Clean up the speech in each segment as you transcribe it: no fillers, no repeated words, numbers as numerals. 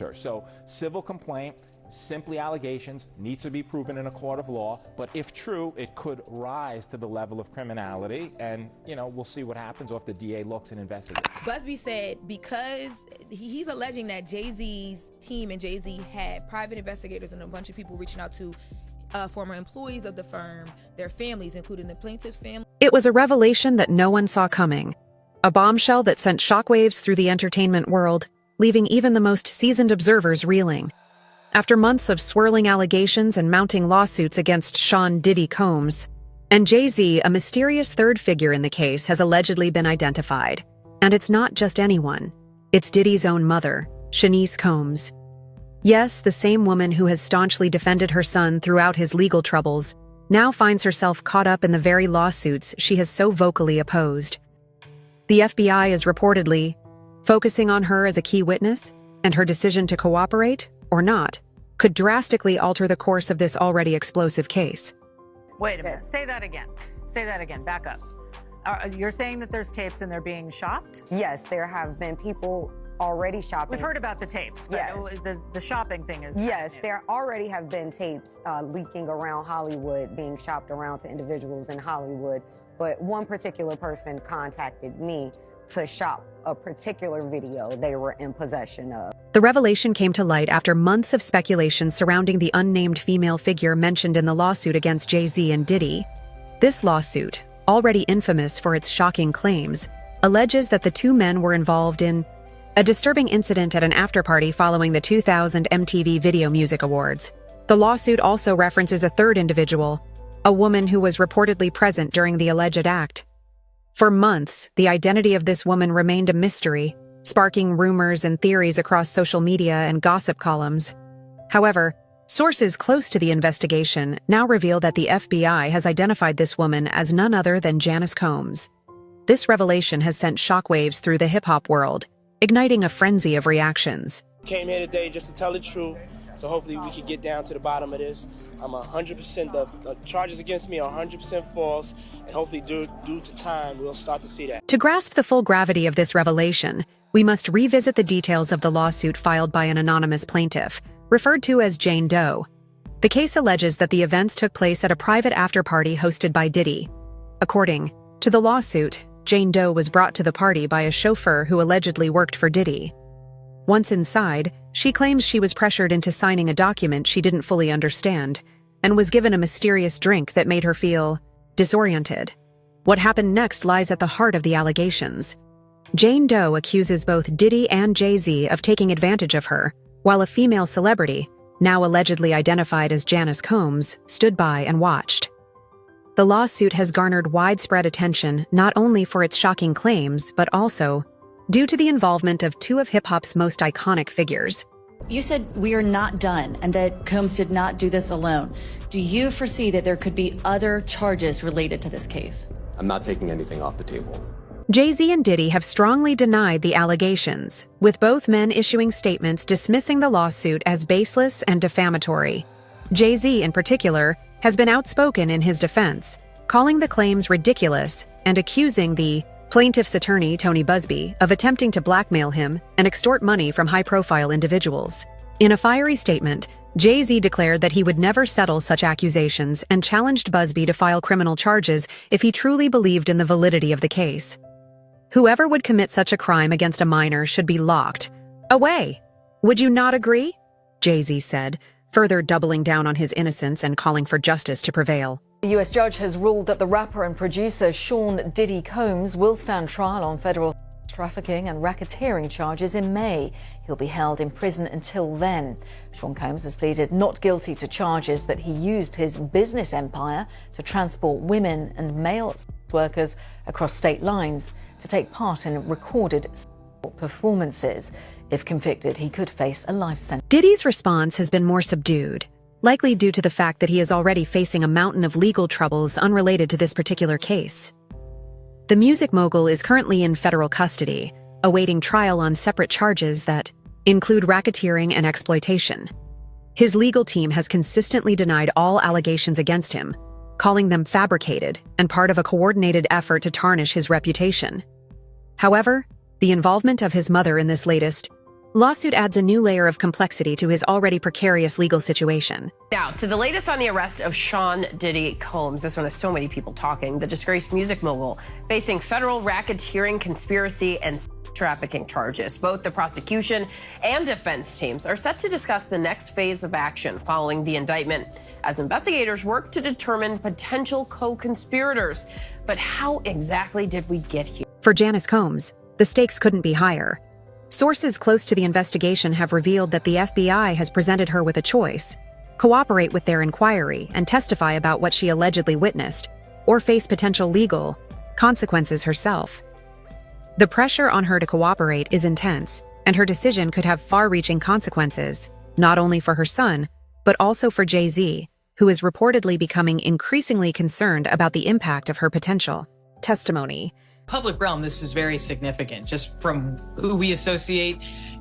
realtor. So civil complaint, simply allegations, needs to be proven in a court of law. But if true, it could rise to the level of criminality. And, we'll see what happens after the DA looks and investigates. Buzbee said because he's alleging that Jay-Z's team and Jay-Z had private investigators and a bunch of people reaching out to former employees of the firm, their families, including the plaintiff's family. It was a revelation that no one saw coming. A bombshell that sent shockwaves through the entertainment world, leaving even the most seasoned observers reeling. After months of swirling allegations and mounting lawsuits against Sean Diddy Combs and Jay-Z, a mysterious third figure in the case has allegedly been identified. And it's not just anyone. It's Diddy's own mother, Shanice Combs. Yes, the same woman who has staunchly defended her son throughout his legal troubles now finds herself caught up in the very lawsuits she has so vocally opposed. The FBI is reportedly focusing on her as a key witness, and her decision to cooperate, or not, could drastically alter the course of this already explosive case. Wait a minute. Say that again. Say that again. Back up. You're saying that there's tapes and they're being shopped? Yes, there have been people already shopping. We've heard about the tapes, but yes. The shopping thing is yes, there already have been tapes leaking around Hollywood, being shopped around to individuals in Hollywood. But one particular person contacted me to shop a particular video they were in possession of. The revelation came to light after months of speculation surrounding the unnamed female figure mentioned in the lawsuit against Jay-Z and Diddy. This lawsuit, already infamous for its shocking claims, alleges that the two men were involved in a disturbing incident at an after-party following the 2000 MTV Video Music Awards. The lawsuit also references a third individual, a woman who was reportedly present during the alleged act. For months, the identity of this woman remained a mystery, sparking rumors and theories across social media and gossip columns. However, sources close to the investigation now reveal that the FBI has identified this woman as none other than Janice Combs. This revelation has sent shockwaves through the hip-hop world, igniting a frenzy of reactions. Came here today just to tell the truth, so hopefully we can get down to the bottom of this. I'm 100%, the charges against me are 100% false, and hopefully due to time, we'll start to see that. To grasp the full gravity of this revelation, we must revisit the details of the lawsuit filed by an anonymous plaintiff, referred to as Jane Doe. The case alleges that the events took place at a private after-party hosted by Diddy. According to the lawsuit, Jane Doe was brought to the party by a chauffeur who allegedly worked for Diddy. Once inside, she claims she was pressured into signing a document she didn't fully understand, and was given a mysterious drink that made her feel disoriented. What happened next lies at the heart of the allegations. Jane Doe accuses both Diddy and Jay-Z of taking advantage of her, while a female celebrity, now allegedly identified as Janice Combs, stood by and watched. The lawsuit has garnered widespread attention not only for its shocking claims, but also due to the involvement of two of hip-hop's most iconic figures. You said we are not done and that Combs did not do this alone. Do you foresee that there could be other charges related to this case? I'm not taking anything off the table. Jay-Z and Diddy have strongly denied the allegations, with both men issuing statements dismissing the lawsuit as baseless and defamatory. Jay-Z, in particular, has been outspoken in his defense, calling the claims ridiculous and accusing the plaintiff's attorney, Tony Buzbee, of attempting to blackmail him and extort money from high-profile individuals. In a fiery statement, Jay-Z declared that he would never settle such accusations and challenged Buzbee to file criminal charges if he truly believed in the validity of the case. Whoever would commit such a crime against a minor should be locked away. Would you not agree? Jay-Z said, further doubling down on his innocence and calling for justice to prevail. The U.S. judge has ruled that the rapper and producer Sean Diddy Combs will stand trial on federal trafficking and racketeering charges in May. He'll be held in prison until then. Sean Combs has pleaded not guilty to charges that he used his business empire to transport women and male workers across state lines to take part in recorded performances. If convicted, he could face a life sentence. Diddy's response has been more subdued, likely due to the fact that he is already facing a mountain of legal troubles unrelated to this particular case. The music mogul is currently in federal custody, awaiting trial on separate charges that include racketeering and exploitation. His legal team has consistently denied all allegations against him, calling them fabricated and part of a coordinated effort to tarnish his reputation. However, the involvement of his mother in this latest Lawsuit adds a new layer of complexity to his already precarious legal situation. Now, to the latest on the arrest of Sean Diddy Combs. This one has so many people talking. The disgraced music mogul facing federal racketeering, conspiracy, and trafficking charges. Both the prosecution and defense teams are set to discuss the next phase of action following the indictment as investigators work to determine potential co-conspirators. But how exactly did we get here? For Janice Combs, the stakes couldn't be higher. Sources close to the investigation have revealed that the FBI has presented her with a choice: cooperate with their inquiry and testify about what she allegedly witnessed, or face potential legal consequences herself. The pressure on her to cooperate is intense, and her decision could have far-reaching consequences, not only for her son, but also for Jay-Z, who is reportedly becoming increasingly concerned about the impact of her potential testimony. Public realm, this is very significant, just from who we associate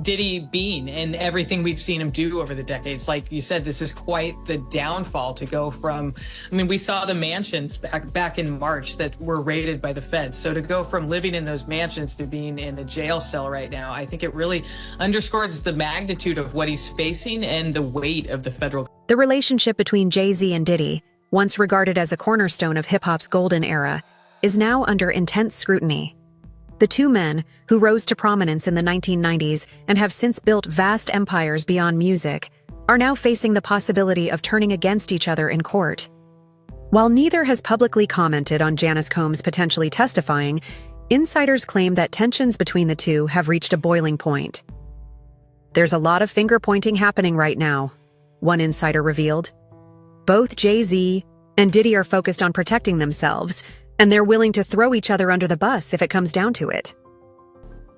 Diddy being and everything we've seen him do over the decades. Like you said, this is quite the downfall to go from, we saw the mansions back in March that were raided by the feds. So to go from living in those mansions to being in a jail cell right now, I think it really underscores the magnitude of what he's facing and the weight of the federal. The relationship between Jay-Z and Diddy, once regarded as a cornerstone of hip-hop's golden era, is now under intense scrutiny. The two men, who rose to prominence in the 1990s and have since built vast empires beyond music, are now facing the possibility of turning against each other in court. While neither has publicly commented on Janice Combs potentially testifying, insiders claim that tensions between the two have reached a boiling point. "There's a lot of finger-pointing happening right now," one insider revealed. Both Jay-Z and Diddy are focused on protecting themselves, and they're willing to throw each other under the bus if it comes down to it.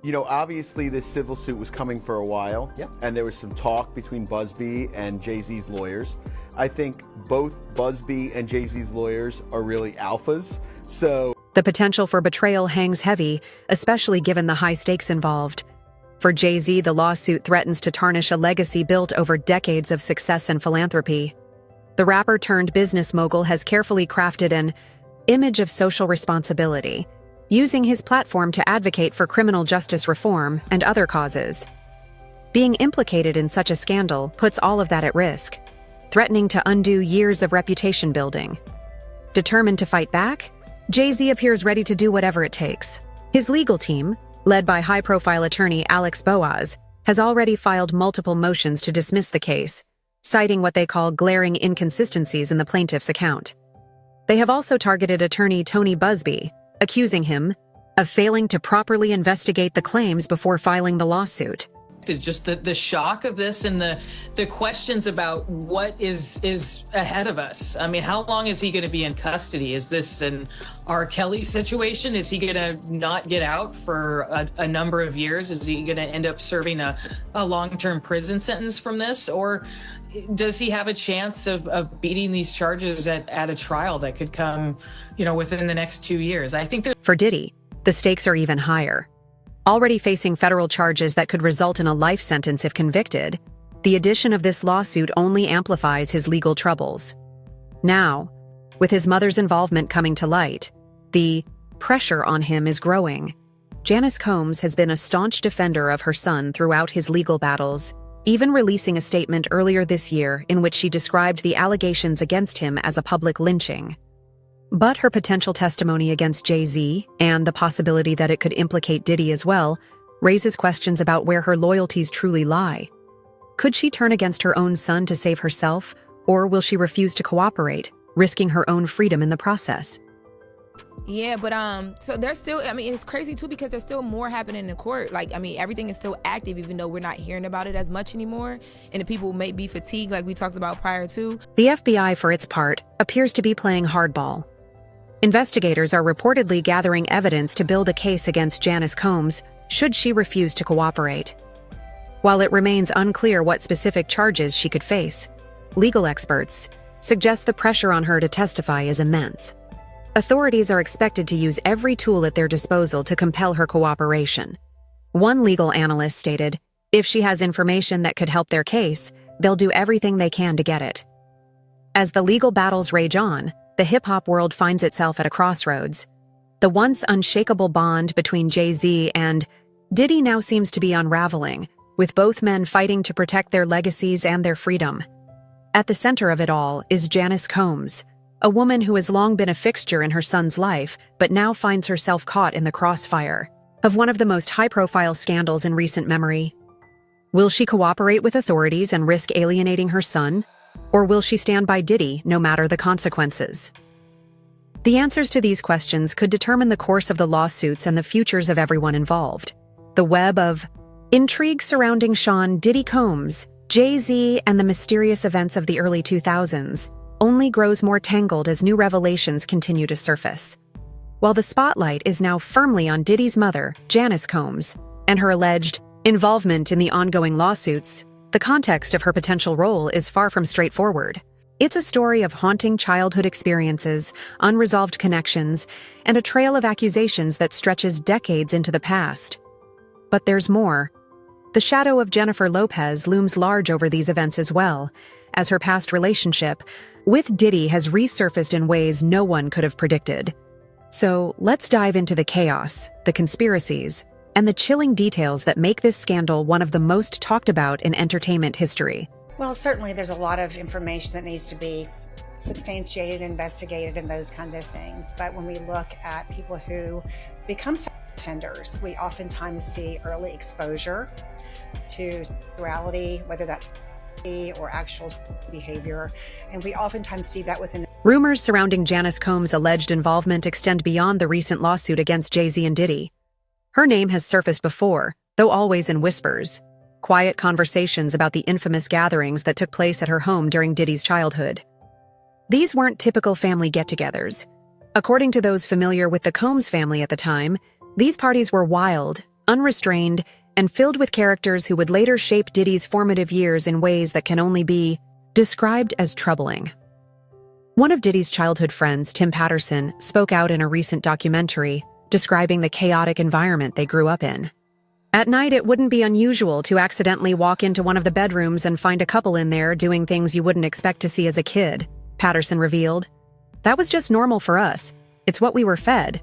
You know, obviously this civil suit was coming for a while, and there was some talk between Buzbee and Jay-Z's lawyers. I think both Buzbee and Jay-Z's lawyers are really alphas, so... The potential for betrayal hangs heavy, especially given the high stakes involved. For Jay-Z, the lawsuit threatens to tarnish a legacy built over decades of success and philanthropy. The rapper-turned-business mogul has carefully crafted an image of social responsibility, using his platform to advocate for criminal justice reform and other causes. Being implicated in such a scandal puts all of that at risk, threatening to undo years of reputation building. Determined to fight back, Jay-Z appears ready to do whatever it takes. His legal team, led by high-profile attorney Alex Boaz, has already filed multiple motions to dismiss the case, citing what they call glaring inconsistencies in the plaintiff's account. They have also targeted attorney Tony Buzbee, accusing him of failing to properly investigate the claims before filing the lawsuit. Just the shock of this and the questions about what is ahead of us. How long is he going to be in custody? Is this an R. Kelly situation? Is he going to not get out for a number of years? Is he going to end up serving a long-term prison sentence from this? Or does he have a chance of beating these charges at a trial that could come, within the next 2 years? I think For Diddy, the stakes are even higher. Already facing federal charges that could result in a life sentence if convicted, the addition of this lawsuit only amplifies his legal troubles. Now, with his mother's involvement coming to light, the pressure on him is growing. Janice Combs has been a staunch defender of her son throughout his legal battles, even releasing a statement earlier this year in which she described the allegations against him as a public lynching. But her potential testimony against Jay-Z, and the possibility that it could implicate Diddy as well, raises questions about where her loyalties truly lie. Could she turn against her own son to save herself, or will she refuse to cooperate, risking her own freedom in the process? Yeah, but so there's still, it's crazy too because there's still more happening in court. Everything is still active even though we're not hearing about it as much anymore. And the people may be fatigued like we talked about prior to. The FBI, for its part, appears to be playing hardball. Investigators are reportedly gathering evidence to build a case against Janice Combs should she refuse to cooperate. While it remains unclear what specific charges she could face, legal experts suggest the pressure on her to testify is immense. Authorities are expected to use every tool at their disposal to compel her cooperation. One legal analyst stated, if she has information that could help their case, they'll do everything they can to get it. As the legal battles rage on, the hip-hop world finds itself at a crossroads. The once unshakable bond between Jay-Z and Diddy now seems to be unraveling, with both men fighting to protect their legacies and their freedom. At the center of it all is Janice Combs, a woman who has long been a fixture in her son's life, but now finds herself caught in the crossfire of one of the most high-profile scandals in recent memory. Will she cooperate with authorities and risk alienating her son? Or will she stand by Diddy no matter the consequences? The answers to these questions could determine the course of the lawsuits and the futures of everyone involved. The web of intrigue surrounding Sean Diddy Combs, Jay-Z, and the mysterious events of the early 2000s only grows more tangled as new revelations continue to surface. While the spotlight is now firmly on Diddy's mother, Janice Combs, and her alleged involvement in the ongoing lawsuits, the context of her potential role is far from straightforward. It's a story of haunting childhood experiences, unresolved connections, and a trail of accusations that stretches decades into the past. But there's more. The shadow of Jennifer Lopez looms large over these events as well, as her past relationship with Diddy has resurfaced in ways no one could have predicted. So let's dive into the chaos, the conspiracies, and the chilling details that make this scandal one of the most talked about in entertainment history. Well, certainly there's a lot of information that needs to be substantiated, investigated, and those kinds of things. But when we look at people who become offenders, we oftentimes see early exposure to sexuality, whether that's or actual behavior. And we oftentimes see that within. Rumors surrounding Janice Combs' alleged involvement extend beyond the recent lawsuit against Jay-Z and Diddy. Her name has surfaced before, though always in whispers. Quiet conversations about the infamous gatherings that took place at her home during Diddy's childhood. These weren't typical family get-togethers. According to those familiar with the Combs family at the time, these parties were wild, unrestrained, and filled with characters who would later shape Diddy's formative years in ways that can only be described as troubling. One of Diddy's childhood friends, Tim Patterson, spoke out in a recent documentary, describing the chaotic environment they grew up in. At night, it wouldn't be unusual to accidentally walk into one of the bedrooms and find a couple in there doing things you wouldn't expect to see as a kid, Patterson revealed. That was just normal for us. It's what we were fed.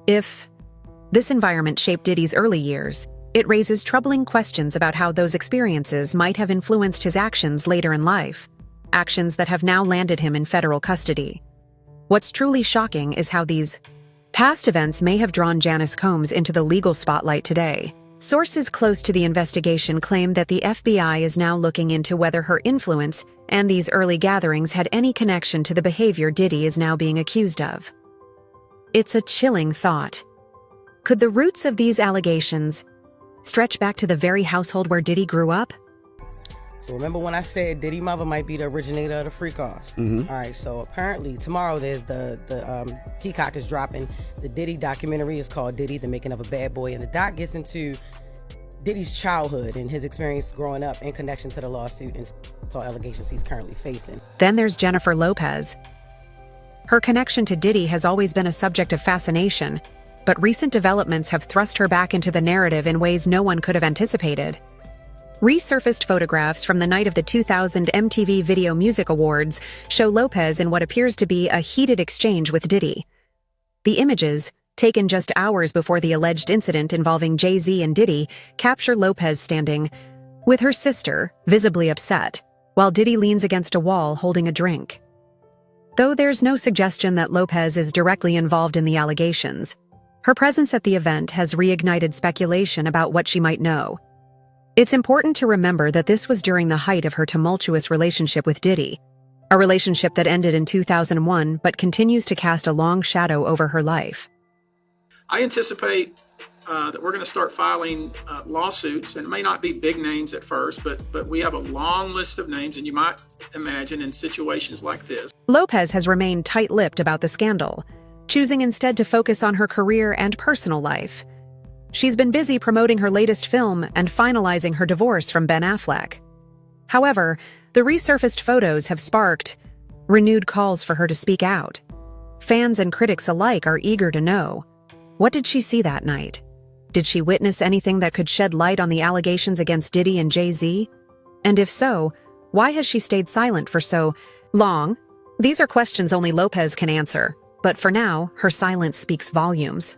If this environment shaped Diddy's early years, it raises troubling questions about how those experiences might have influenced his actions later in life, actions that have now landed him in federal custody. What's truly shocking is how these past events may have drawn Janice Combs into the legal spotlight today. Sources close to the investigation claim that the FBI is now looking into whether her influence and these early gatherings had any connection to the behavior Diddy is now being accused of. It's a chilling thought. Could the roots of these allegations stretch back to the very household where Diddy grew up? So remember when I said Diddy mother might be the originator of the freak-offs? All right, so apparently tomorrow there's the Peacock is dropping the Diddy documentary. It's called Diddy, The Making of a Bad Boy, and the doc gets into Diddy's childhood and his experience growing up in connection to the lawsuit and all allegations he's currently facing. Then there's Jennifer Lopez. Her connection to Diddy has always been a subject of fascination, but recent developments have thrust her back into the narrative in ways no one could have anticipated. Resurfaced photographs from the night of the 2000 MTV Video Music Awards show Lopez in what appears to be a heated exchange with Diddy. The images, taken just hours before the alleged incident involving Jay-Z and Diddy, capture Lopez standing with her sister, visibly upset, while Diddy leans against a wall holding a drink. Though there's no suggestion that Lopez is directly involved in the allegations, her presence at the event has reignited speculation about what she might know. It's important to remember that this was during the height of her tumultuous relationship with Diddy, a relationship that ended in 2001 but continues to cast a long shadow over her life. I anticipate that we're going to start filing lawsuits, and it may not be big names at first, but we have a long list of names, and you might imagine in situations like this. Lopez has remained tight-lipped about the scandal, choosing instead to focus on her career and personal life. She's been busy promoting her latest film and finalizing her divorce from Ben Affleck. However, the resurfaced photos have sparked renewed calls for her to speak out. Fans and critics alike are eager to know, what did she see that night? Did she witness anything that could shed light on the allegations against Diddy and Jay-Z? And if so, why has she stayed silent for so long? These are questions only Lopez can answer, but for now, her silence speaks volumes.